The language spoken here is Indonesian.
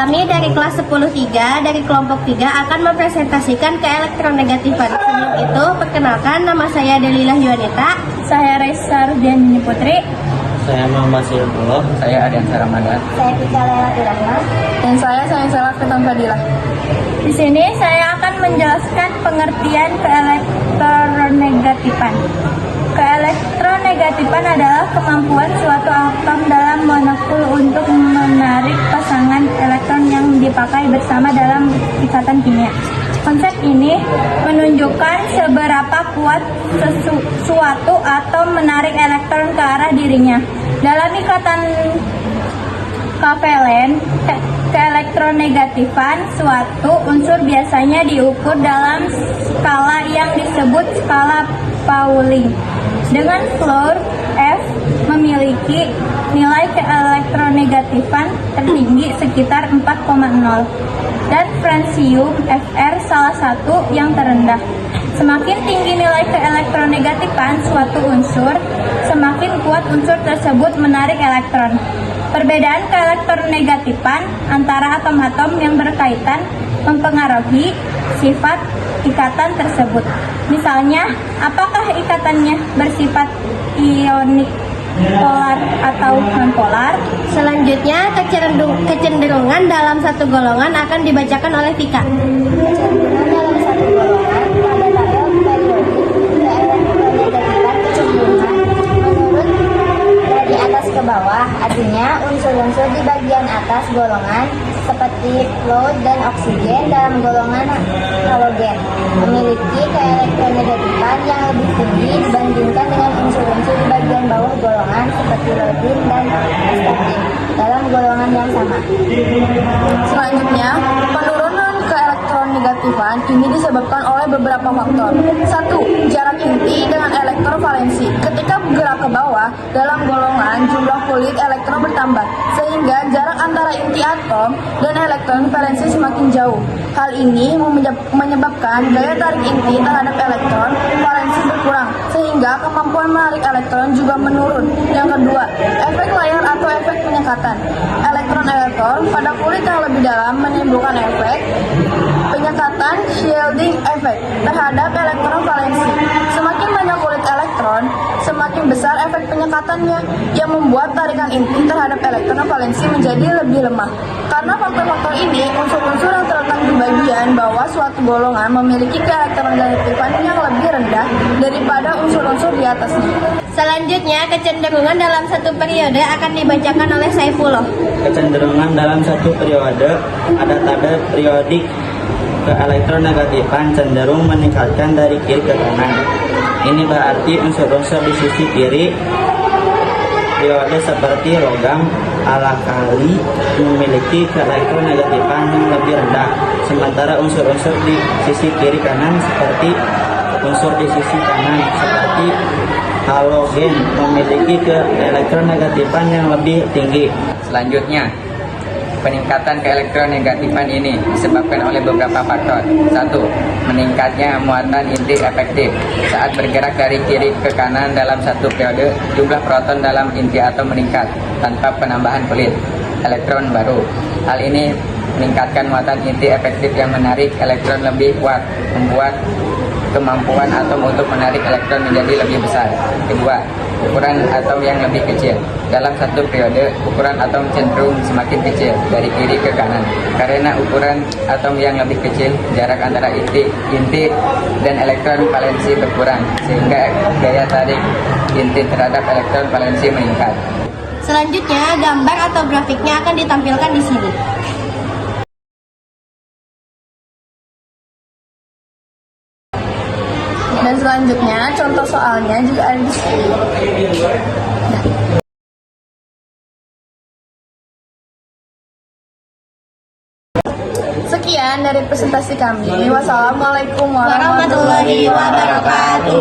Kami dari kelas 10-3 dari kelompok 3 akan mempresentasikan keelektronegatifan. Sebelum itu, perkenalkan, nama saya Delilah Yuanita. Saya Raisa Rudiani Putri. Saya Muhammad Syirullah. Saya Adiansa Ramadan. Saya Tika Lelati Rahma. Dan saya Salah Ketan Fadilah. Di sini saya akan menjelaskan pengertian keelektronegatifan. Keelektronegatifan adalah kemampuan suatu atom dalam molekul untuk menarik pasangan elektron yang dipakai bersama dalam ikatan kimia. Konsep ini menunjukkan seberapa kuat suatu atom menarik elektron ke arah dirinya. Dalam ikatan kovalent, keelektronegatifan suatu unsur biasanya diukur dalam skala yang disebut skala Pauling. Dengan fluor F memiliki nilai keelektronegatifan tertinggi sekitar 4,0 dan fransium Fr salah satu yang terendah. Semakin tinggi nilai keelektronegatifan suatu unsur, semakin kuat unsur tersebut menarik elektron. Perbedaan keelektronegatifan antara atom-atom yang berkaitan mempengaruhi sifat ikatan tersebut. Misalnya, apakah ikatannya bersifat ionik, polar atau nonpolar? Selanjutnya, kecenderungan dalam satu golongan akan dibacakan oleh Tika. Kecenderungan dalam satu golongan pada tabel periodik keelektronegatifan kecenderungan menurut dari atas ke bawah, artinya unsur-unsur di bagian atas golongan seperti fluor dan oksigen dalam golongan halogen memiliki keelektronegatifan yang lebih tinggi dibandingkan dengan unsur-unsur di bagian bawah golongan seperti iodin dan astatin dalam golongan yang sama. Selanjutnya, penurunan keelektronegatifan ini disebabkan oleh beberapa faktor. 1. Jarak inti dengan elektron valensi. Ketika bergerak ke bawah dalam golongan, jumlah kulit elektron bertambah, sehingga jarak antara inti atom dan elektron valensi semakin jauh. Hal ini menyebabkan gaya tarik inti terhadap elektron valensi berkurang, sehingga kemampuan menarik elektron juga menurun. Yang kedua, efek layar atau efek penyekatan. Elektron-elektron pada kulit yang lebih dalam menimbulkan efek penyekatan shielding effect terhadap elektron valensi. Semakin banyak kulit elektron, semakin besar efek penyekatannya yang membuat tarikan inti terhadap elektron valensi menjadi lebih lemah. Karena faktor-faktor ini, unsur-unsur yang terletak di bagian bawah suatu golongan memiliki keelektronegatifan yang lebih rendah daripada unsur-unsur di atasnya. Selanjutnya, kecenderungan dalam satu periode akan dibacakan oleh Saifullah. Kecenderungan dalam satu periode ada tabel periodik keelektronegatifan cenderung meningkatkan dari kiri ke kanan. Ini berarti unsur-unsur di sisi kiri periode seperti logam, alkali memiliki keelektronegatifan yang lebih rendah, sementara unsur-unsur di sisi kiri kanan seperti unsur di sisi kanan seperti halogen memiliki keelektronegatifan yang lebih tinggi. Selanjutnya, peningkatan keelektronegatifan ini disebabkan oleh beberapa faktor. 1. Meningkatnya muatan inti efektif. Saat bergerak dari kiri ke kanan dalam satu periode, jumlah proton dalam inti atom meningkat tanpa penambahan kulit elektron baru. Hal ini meningkatkan muatan inti efektif yang menarik elektron lebih kuat, membuat kemampuan atom untuk menarik elektron menjadi lebih besar. Kedua, ukuran atom yang lebih kecil. Dalam satu periode, ukuran atom cenderung semakin kecil dari kiri ke kanan. Karena ukuran atom yang lebih kecil, jarak antara inti dan elektron valensi berkurang, sehingga gaya tarik inti terhadap elektron valensi meningkat. Selanjutnya, gambar atau grafiknya akan ditampilkan di sini. Dan selanjutnya, contoh soalnya juga ada di sini. Sekian dari presentasi kami. Wassalamualaikum warahmatullahi wabarakatuh.